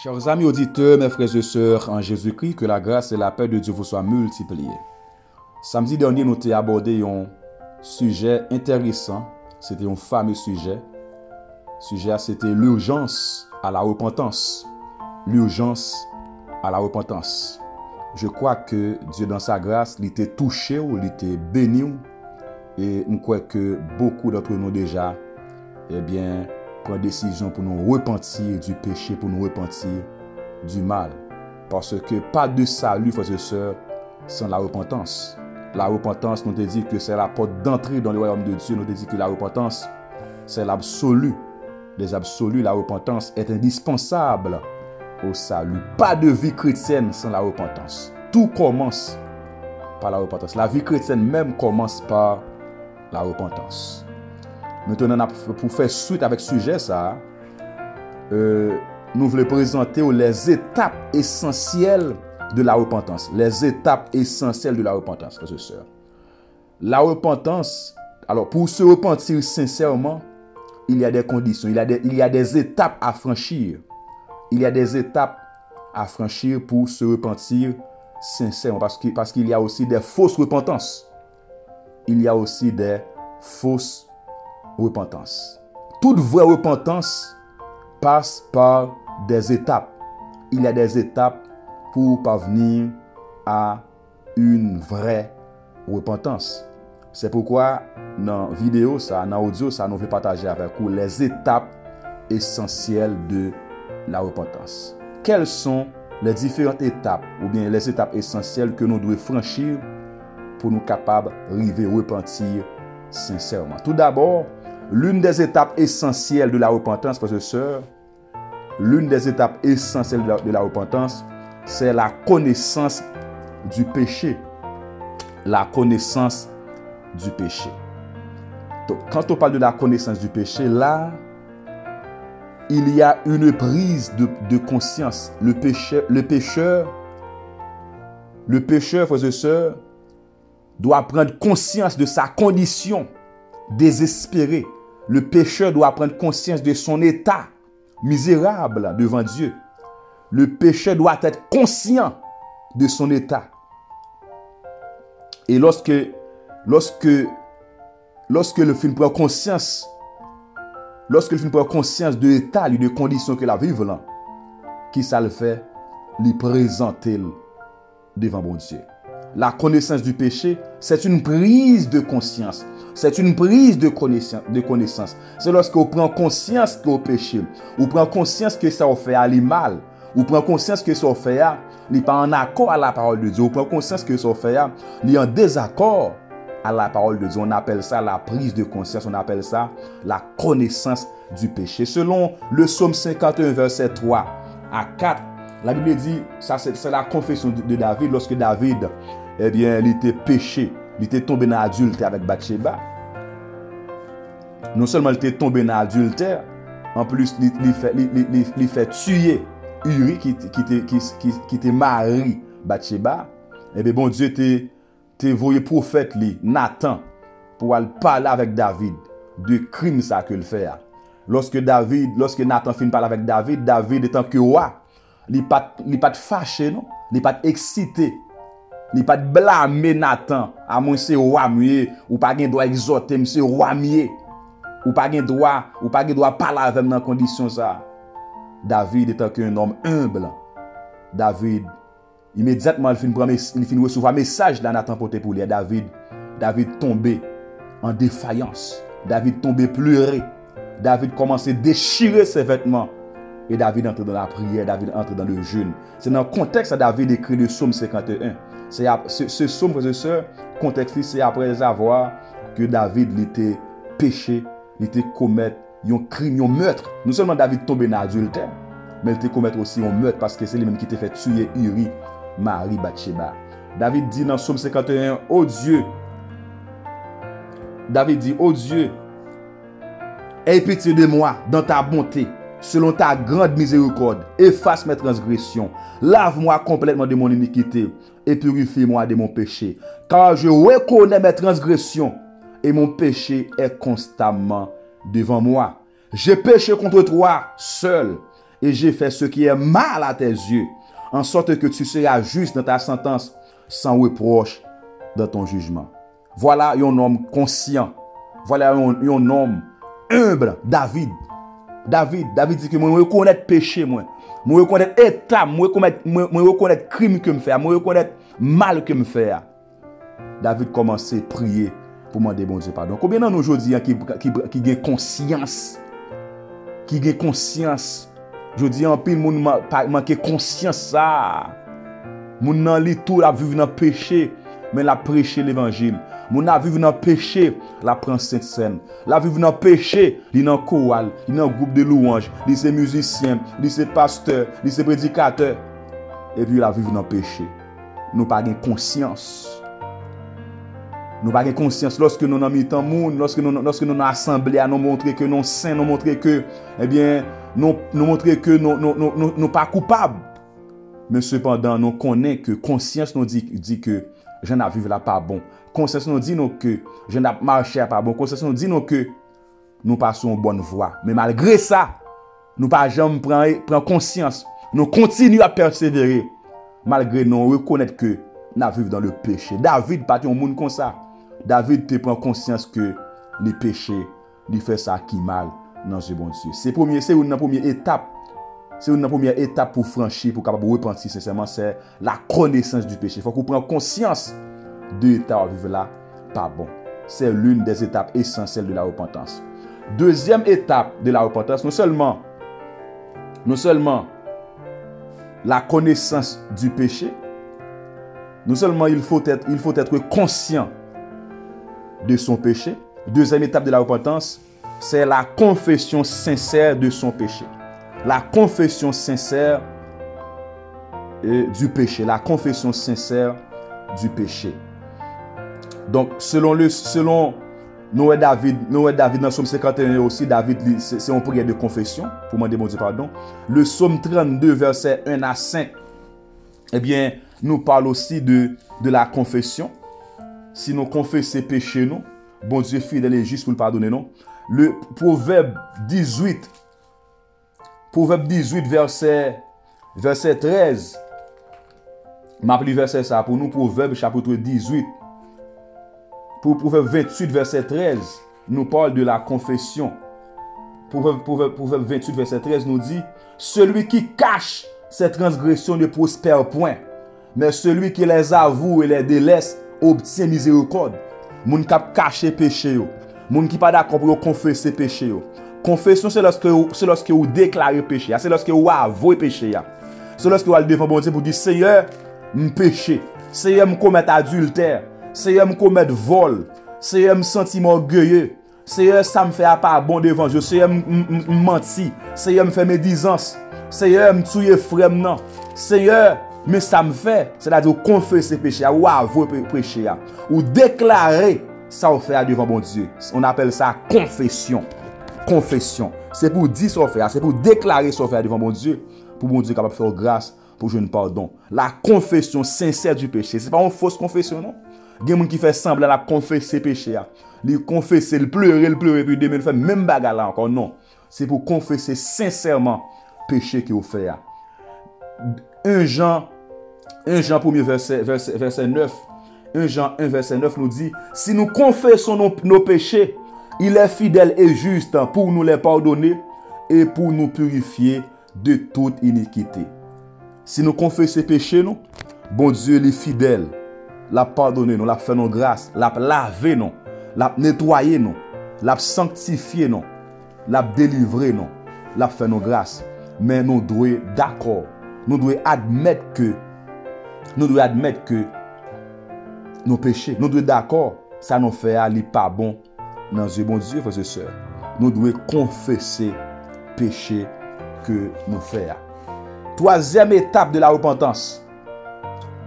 Chers amis auditeurs, mes frères et sœurs en Jésus-Christ, que la grâce et la paix de Dieu vous soient multipliées. Samedi dernier, nous avons abordé un sujet intéressant. C'était un fameux sujet. Le sujet, c'était l'urgence à la repentance. L'urgence à la repentance. Je crois que Dieu, dans sa grâce, il était touché ou il était béni. Et je crois que beaucoup d'entre nous déjà, prend décision pour nous repentir du péché, pour nous repentir du mal. Parce que pas de salut, frères et sœurs, sans la repentance. La repentance, nous te dit que c'est la porte d'entrée dans le royaume de Dieu. Nous te dit que la repentance, c'est l'absolu. Les absolus, la repentance est indispensable au salut. Pas de vie chrétienne sans la repentance. Tout commence par la repentance. La vie chrétienne même commence par la repentance. Maintenant, pour faire suite avec ce sujet, nous voulons présenter les étapes essentielles de la repentance. Les étapes essentielles de la repentance, frères et sœurs. La repentance, alors pour se repentir sincèrement, il y a des conditions, il y a des étapes à franchir. Il y a des étapes à franchir pour se repentir sincèrement, parce qu'il y a aussi des fausses repentances. Il y a aussi des fausses repentance. Toute vraie repentance passe par des étapes. Il y a des étapes pour parvenir à une vraie repentance. C'est pourquoi dans la vidéo, dans l'audio, nous voulons partager avec vous les étapes essentielles de la repentance. Quelles sont les différentes étapes ou bien les étapes essentielles que nous devons franchir pour nous capables d'arriver à repentir sincèrement? Tout d'abord, l'une des étapes essentielles de la repentance, frères et sœurs, l'une des étapes essentielles de la repentance, c'est la connaissance du péché. La connaissance du péché. Donc, quand on parle de la connaissance du péché, là, il y a une prise de conscience. Le pécheur, frères et sœurs, doit prendre conscience de sa condition désespérée. Le pécheur doit prendre conscience de son état misérable devant Dieu. Le pécheur doit être conscient de son état. Et lorsque le film prend conscience, de l'état, de conditions que la vive là, qui ça le fait, lui présenter devant bon Dieu. La connaissance du péché, c'est une prise de conscience. C'est une prise de connaissance. C'est lorsque vous prenez conscience que vous péchez. Vous prenez conscience que ça vous fait aller mal. Vous prenez conscience que ça vous fait n'est pas en accord à la parole de Dieu. Vous prenez conscience que ça vous fait n'est en désaccord à la parole de Dieu. On appelle ça la prise de conscience. On appelle ça la connaissance du péché. Selon le psaume 51, verset 3 à 4, la Bible dit, ça c'est la confession de David, lorsque David, il était péché, il était tombé dans l'adultère avec Bathsheba. Non seulement il était tombé dans l'adultère, en plus il fait tuer Uri qui était mari Bathsheba. Et bien bon Dieu t'es voyé prophète Nathan pour aller parler avec David de crime ça que le fait. Lorsque Nathan finit parler avec David étant que roi, il n'est pas fâché, non? Il n'est pas excité. Il n'est pas blâmer Nathan. À moins c'est roi mieux. Ou pas de droit exhorter, monsieur roi mieux. Ou pas de droit parler avec dans condition ça. David étant qu'un homme humble. David, immédiatement, il finit recevoir un message de Nathan porté pour lui. David tombé en défaillance. David tombé pleurer. David commençait à déchirer ses vêtements. Et David entre dans la prière, David entre dans le jeûne. C'est dans le contexte que David écrit le psaume 51. Ce psaume, frères et sœurs, contexte, c'est après avoir que David était péché, il était commettre un crime, un meurtre. Non seulement David tombé dans l'adultère, mais il était commettre aussi un meurtre parce que c'est lui-même qui était fait tuer Uri, Marie Bathsheba. David dit dans le psaume 51, oh Dieu, David dit, oh Dieu, aie pitié de moi dans ta bonté. Selon ta grande miséricorde, efface mes transgressions, lave-moi complètement de mon iniquité et purifie-moi de mon péché. Car je reconnais mes transgressions et mon péché est constamment devant moi. J'ai péché contre toi seul et j'ai fait ce qui est mal à tes yeux, en sorte que tu seras juste dans ta sentence, sans reproche dans ton jugement. Voilà un homme conscient. Voilà un homme humble, David. David dit que moi reconnais péché, moi reconnais état, moi reconnais crime que me fait, moi reconnais mal que me fait. David commençait à prier pour demander bon Dieu pardon. Combien d'entre nous aujourd'hui qui ont conscience, je dis en pile moun manque conscience ça. Moun nan li tout la vivre dans péché, mais la prêcher l'évangile. Moun nan vivre dans péché, la prend sainte scène. La vivre dans péché, li dans chorale, li dans groupe de louanges, li c'est musicien, li c'est pasteur, li c'est prédicateur. Et puis la vivre dans péché. Nous pas gain conscience. Nous pas gain conscience lorsque nous dans mi-temps moun, lorsque nous dans assemblée à nous montrer que nous saints, nous montrer que eh bien nous montrer que nous pas coupables. Mais cependant, nous connaissons que conscience nous dit que je n'ai vivre là pas bon. Conscience nous dit que je n'ai marché pas bon. Conscience nous dit que nous passons en bonne voie. Mais malgré ça, nous pas jamais prendre conscience. Nous continuons à persévérer. Malgré nous reconnaître que nous vivons dans le péché. David pas un monde comme ça. David te prend conscience que les péchés, il fait ça qui mal dans ce bon Dieu. C'est une première étape. C'est une première étape pour franchir, pour capable repentir sincèrement, c'est la connaissance du péché. Il faut qu'on prenne conscience de l'état où vivre là, pas bon. C'est l'une des étapes essentielles de la repentance. Deuxième étape de la repentance, non seulement la connaissance du péché, non seulement il faut être conscient de son péché. Deuxième étape de la repentance, c'est la confession sincère de son péché. La confession sincère du péché. La confession sincère du péché. Donc, selon Noé David dans le psaume 51 aussi, David, c'est une prière de confession, pour demander mon Dieu pardon. Le psaume 32, verset 1 à 5, eh bien, nous parle aussi de la confession. Si nous confessons péché, nous, bon Dieu fidèle et juste pour le pardonner, non. Le proverbe 18, verset 13. M'appelle verset ça pour nous, Proverbe chapitre 18. Pour Proverbe 28, verset 13, nous parle de la confession. Proverbe 28, verset 13 nous dit: celui qui cache ses transgressions ne prospère point, mais celui qui les avoue et les délaisse obtient miséricorde. Moun qui cache péché yo, moun qui pas d'accord pour confesser péché yo. Confession, c'est lorsque vous déclarez péché, c'est lorsque vous avouez péché. C'est lorsque vous allez devant bon Dieu pour dire: Seigneur, je péché. Seigneur, je commets adultère. Seigneur, je commets vol. Seigneur, je sens orgueilleux. Seigneur, ça me fait pas bon devant Dieu. Seigneur, je menti. Seigneur, je fais médisance. Seigneur, je tue frère. Seigneur, mais ça me fait, c'est-à-dire confesser péché, ou avouer péché, ou déclarer ça vous fait devant bon Dieu. On appelle ça confession. Confession. C'est pour dire ça faire, c'est pour déclarer ça faire devant bon Dieu, pour bon Dieu capable de faire grâce, pour jouer un pardon. La confession sincère du péché, c'est pas une fausse confession, non? Il y a des gens qui font semblant de confesser péché. Il confesse, il pleure, puis demain il fait même bagarre là encore. Non. C'est pour confesser sincèrement péché qu'il fait. 1 Jean 1er verset 9. 1 Jean 1 verset 9 nous dit: si nous confessons nos péchés, il est fidèle et juste pour nous les pardonner et pour nous purifier de toute iniquité. Si nous confessons péché, nous, bon Dieu est fidèle. L'a pardonné nous, l'a fait nos grâces, l'a lavé nous, l'a nettoyé nous, l'a sanctifié nous, l'a délivré nous, l'a fait nos grâces. Mais nous devons d'accord, nous devons admettre que nos péchés, nous devons d'accord, ça nous fait aller pas bon dans le bon Dieu, frères et sœurs. Nous devons confesser péché que nous faisons. Troisième étape de la repentance.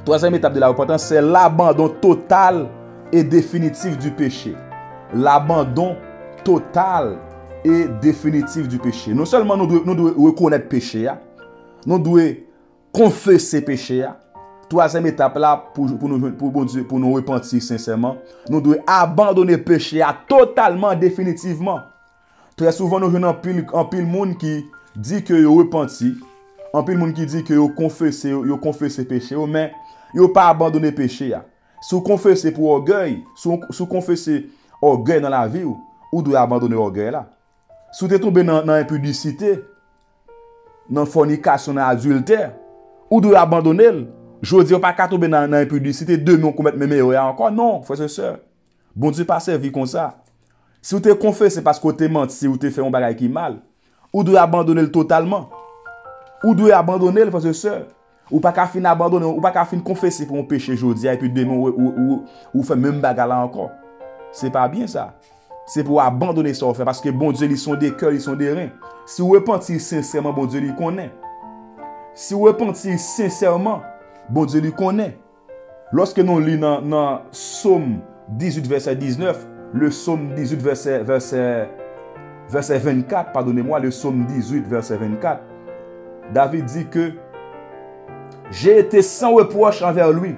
C'est l'abandon total et définitif du péché. L'abandon total et définitif du péché. Non seulement nous devons reconnaître péché, nous devons confesser péché. Troisième étape là, pour nous repentir sincèrement, nous devons abandonner péché totalement, définitivement. Très souvent, nous avons un pile monde qui dit que yo repenti, en pile monde qui dit que yo confessé péché, mais yo pas abandonné péché ya. Si vous confessez pour orgueil, si vous confessez orgueil dans la vie, ou doit abandonner orgueil là. Si vous êtes tombé dans l'impudicité, dans fornication, dans adultère, ou doit abandonner. Je veux dire, pas qu'à tomber dans l'impudicité, demain on commet même erreur encore. Non, frères et sœurs. Bon Dieu pas servi comme ça. Si vous te confessez parce que vous te menti, ou te fait un bagage qui mal, ou doit abandonner totalement. Ou doit abandonner, frères et sœurs. Ou pas qu'à fin abandonner, ou pas qu'à fin confesser pour un péché aujourd'hui, et puis demain ou fait même bagage là encore. C'est pas bien ça. C'est pour abandonner ça, parce que bon Dieu, ils sont des cœurs, ils sont des reins. Si vous repentez sincèrement, bon Dieu, il connaît. Si vous repentez sincèrement, bon Dieu, il connaît. Lorsque nous lisons dans Psaume 18, verset 19, le Psaume 18, verset 24, pardonnez-moi, le Psaume 18, verset 24, David dit que j'ai été sans reproche envers lui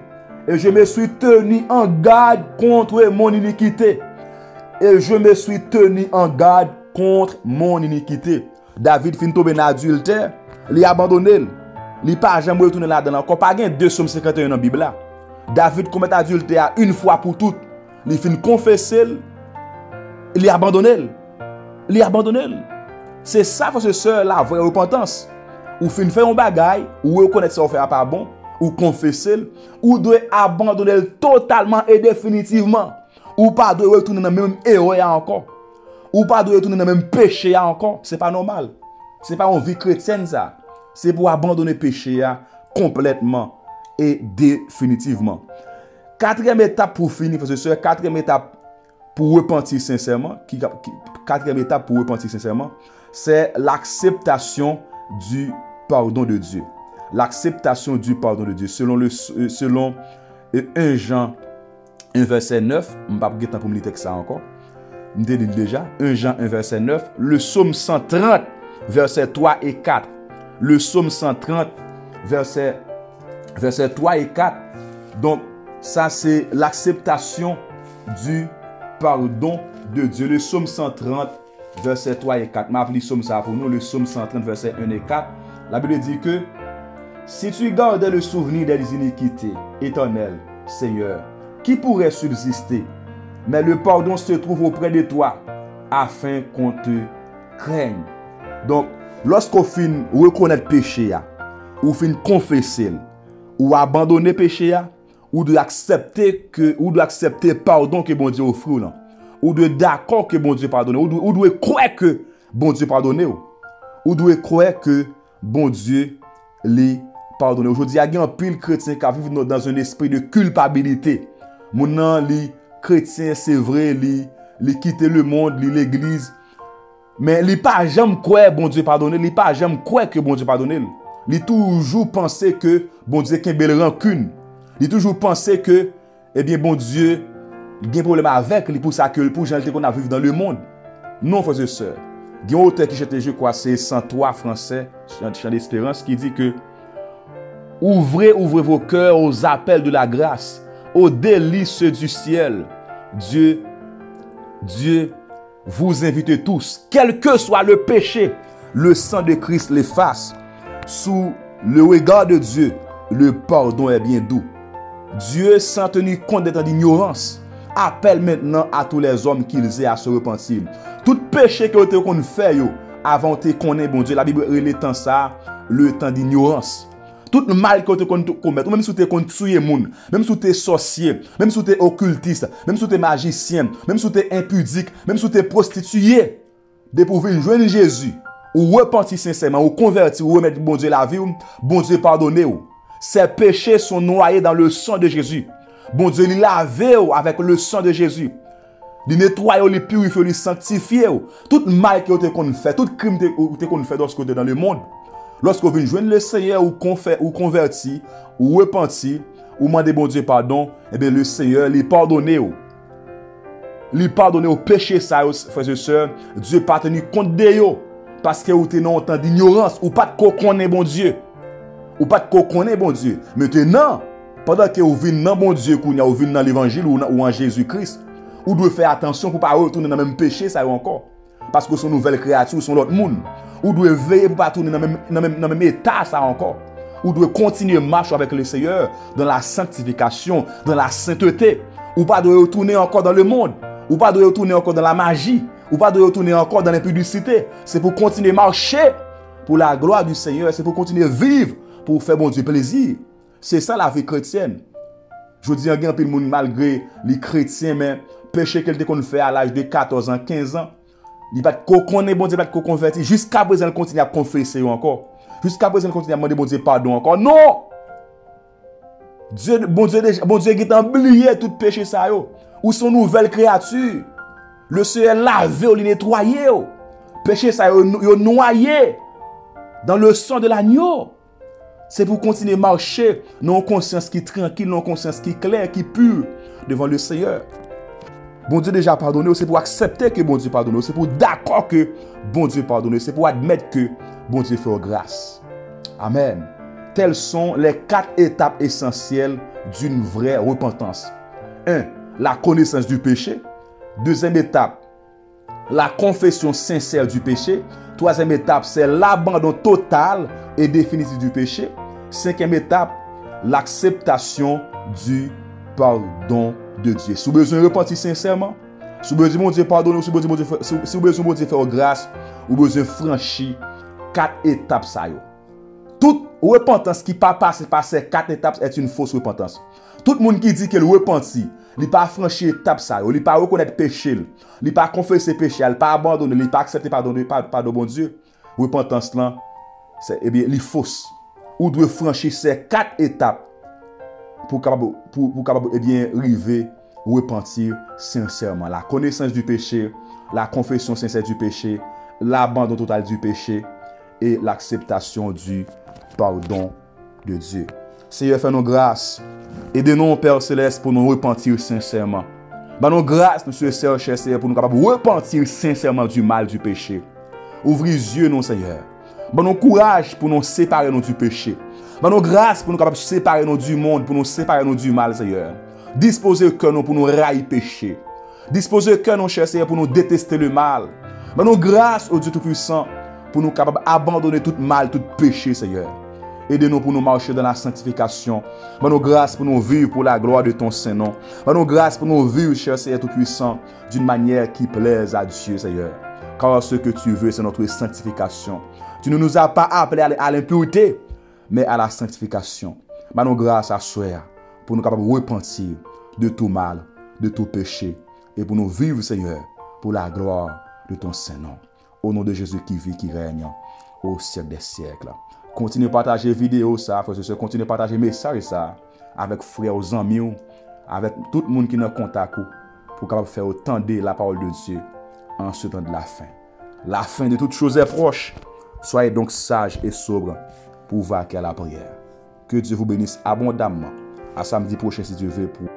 et je me suis tenu en garde contre mon iniquité. Et je me suis tenu en garde contre mon iniquité. David fin tomber dans l'adultère, il a abandonné. Il n'a pas jamais retourné là-dedans. Encore pas gain 2 Psaume 51 dans la Bible là. David commet adultère une fois pour toutes. Il fin confesser, il a abandonné. Il a abandonné. C'est ça, frères et sœurs, la vraie repentance. Ou fin faire un bagaille, ou reconnaître ça ou faire pas bon, ou confesser, ou doit abandonner totalement et définitivement. Ou pas de retourner dans le même erreur encore. Ou pas de retourner dans le même péché encore. C'est pas normal. C'est pas une vie chrétienne ça. C'est pour abandonner péché complètement et définitivement. Quatrième étape pour finir, frères et sœurs, quatrième étape pour repentir sincèrement, quatrième étape pour repentir sincèrement, c'est l'acceptation du pardon de Dieu. L'acceptation du pardon de Dieu. Selon 1 Jean 1 verset 9, je ne vais pas vous pour me lire ça encore. Je l'ai dit déjà. 1 Jean 1 verset 9. Le psaume 130 verset 3 et 4. Le psaume 130 verset 3 et 4. Donc, ça c'est l'acceptation du pardon de Dieu. Le psaume 130 verset 3 et 4. Je vais appeler psaume ça pour nous. Le psaume 130 verset 1 et 4. La Bible dit que si tu gardais le souvenir des iniquités, éternel Seigneur, qui pourrait subsister? Mais le pardon se trouve auprès de toi, afin qu'on te craigne. Donc, lorsqu'on finit reconnaître péché, ou finit confesser, ou abandonner péché, ou de accepter pardon que bon Dieu offre, ou de d'accord que bon Dieu pardonne, ou de croire que bon Dieu pardonne, ou de croire que bon Dieu les pardonne. Aujourd'hui, il y a un pile chrétien qui vit dans un esprit de culpabilité. Maintenant, les chrétiens, c'est vrai, ils quittent le monde, l'église. Mais ils pas jamais croire bon Dieu pardonner, ils pas jamais croire que bon Dieu pardonne. Ils toujours penser que bon Dieu a une belle rancune. Ils toujours penser que eh bien bon Dieu a un problème avec lui pour ça que pour gens qu'on a vivre dans le monde. Non, frères et sœurs. Il y a un auteur qui je crois c'est 103 français, Chant d'Espérance, qui dit que ouvrez vos cœurs aux appels de la grâce, aux délices du ciel. Dieu vous invite tous, quel que soit le péché, le sang de Christ l'efface. Sous le regard de Dieu, le pardon est bien doux. Dieu, sans tenir compte d'être d'ignorance, appelle maintenant à tous les hommes qu'ils aient à se repentir. Tout péché que vous avez fait avant de connaître bon Dieu, la Bible relève ça, le temps d'ignorance. Tout mal que tu commettre, même si tu es tuer moun, même si tu es sorcier, même si tu es occultiste, même si tu es magicien, même si tu es impudique, même si tu es prostitué, de pouvoir joindre Jésus, ou repentir sincèrement, ou convertir, ou remettre bon Dieu la vie, bon Dieu pardonner. Ces péchés sont noyés dans le sang de Jésus. Bon Dieu il lavé avec le sang de Jésus. Il nettoie, il purifie, il sanctifie. Tout mal que tu as fait, tout crime que tu as fait lorsque tu es dans le monde. Lorsque vous venez joindre le Seigneur ou converti, ou repenti, ou demander bon Dieu pardon, eh bien le Seigneur lui pardonne. Lui pardonne au péché, ça, frères et sœurs. Dieu pas tenu compte de vous. Parce que vous êtes dans un temps d'ignorance, ou pas de connaître bon Dieu. Ou pas de connaître bon Dieu. Maintenant, pendant que vous venez dans bon Dieu, vous venez dans l'évangile ou en Jésus-Christ, vous devez faire attention pour ne pas retourner dans le même péché, ça encore. parce que son nouvelle créature, son l'autre monde. Ou doit veiller pour pas tourner dans le même état ça encore. Ou doit continuer marcher avec le Seigneur dans la sanctification, dans la sainteté. Ou pas doit retourner encore dans le monde. Ou pas doit retourner encore dans la magie. Ou pas doit retourner encore dans l'impudicité. C'est pour continuer à marcher pour la gloire du Seigneur. C'est pour continuer à vivre pour faire bon Dieu plaisir. C'est ça la vie chrétienne. Je dis un peu le monde malgré les chrétiens, mais péché qu'elle qu'on fait à l'âge de 14 ans, 15 ans, il va connaître bon Dieu, il va convertir. Jusqu'à présent, il continue à confesser encore. Jusqu'à présent, il continue à demander bon Dieu pardon encore. Non! Bon Dieu qui t'a oublié tout péché ça yo. Ou son nouvelle créature. Le Seigneur lavé ou nettoyé. Péché ça yo noyé dans le sang de l'agneau. C'est pour continuer à marcher dans une conscience qui est tranquille, dans une conscience qui est claire, qui est pure devant le Seigneur. Bon Dieu déjà pardonné, c'est pour accepter que bon Dieu pardonne, c'est pour d'accord que bon Dieu pardonne, c'est pour admettre que bon Dieu fait grâce. Amen. Telles sont les 4 étapes essentielles d'une vraie repentance. 1. La connaissance du péché. 2e étape, la confession sincère du péché. 3e étape, c'est l'abandon total et définitif du péché. 5e étape, l'acceptation du pardon de Dieu. Si vous avez besoin de repentir sincèrement, si vous avez besoin de Dieu pardonner, si vous avez besoin de Dieu faire grâce, vous avez besoin de franchir 4 étapes. Toute repentance qui ne passe pas par ces 4 étapes est une fausse repentance. Tout le monde qui dit qu'il repentit, il n'a pas franchi l'étape, il n'a pas reconnaître péché, il n'a pas confessé péché, il n'a pas abandonné, il n'a pas accepté pardon de bon Dieu. Repentance là, c'est il est fausse. Ou doit franchir ces 4 étapes pour capable arriver repentir sincèrement. La connaissance du péché, la confession sincère du péché, l'abandon total du péché et l'acceptation du pardon de Dieu. Seigneur, fais-nous grâce. Aidez-nous, Père Céleste, pour nous repentir sincèrement. Nous grâce, Monsieur Seigneur, pour nous capables de repentir sincèrement du mal, du péché. Ouvrez les yeux, non, Seigneur. Nous courage pour nous séparer nous du péché. Nous grâce pour nous capables de séparer nous du monde, pour nous séparer nous du mal, Seigneur. Disposez le cœur nous pour nous railler péché. Disposez le cœur, non, cher Seigneur, pour nous détester le mal. Nous grâce au Dieu Tout-Puissant pour nous capables d'abandonner tout mal, tout péché, Seigneur. Aidez-nous pour nous marcher dans la sanctification. Nous grâce pour nous vivre pour la gloire de ton Saint-Nom. Nous grâce pour nous vivre, cher Seigneur Tout-Puissant, d'une manière qui plaise à Dieu, Seigneur. Car ce que tu veux, c'est notre sanctification. Tu ne nous as pas appelés à l'impureté, mais à la sanctification. Nous grâce à soi pour nous capables de repentir de tout mal, de tout péché, et pour nous vivre, Seigneur, pour la gloire de ton Saint-Nom. Au nom de Jésus qui vit, qui règne au siècle des siècles. Continuez à partager vidéo ça, frères et sœurs, continuez à partager message ça avec frères, amis, avec tout le monde qui est en contact pour capable faire entendre la parole de Dieu en ce temps de la fin. La fin de toutes choses est proche. Soyez donc sages et sobres pour vaquer à la prière. Que Dieu vous bénisse abondamment. À samedi prochain si Dieu veut pour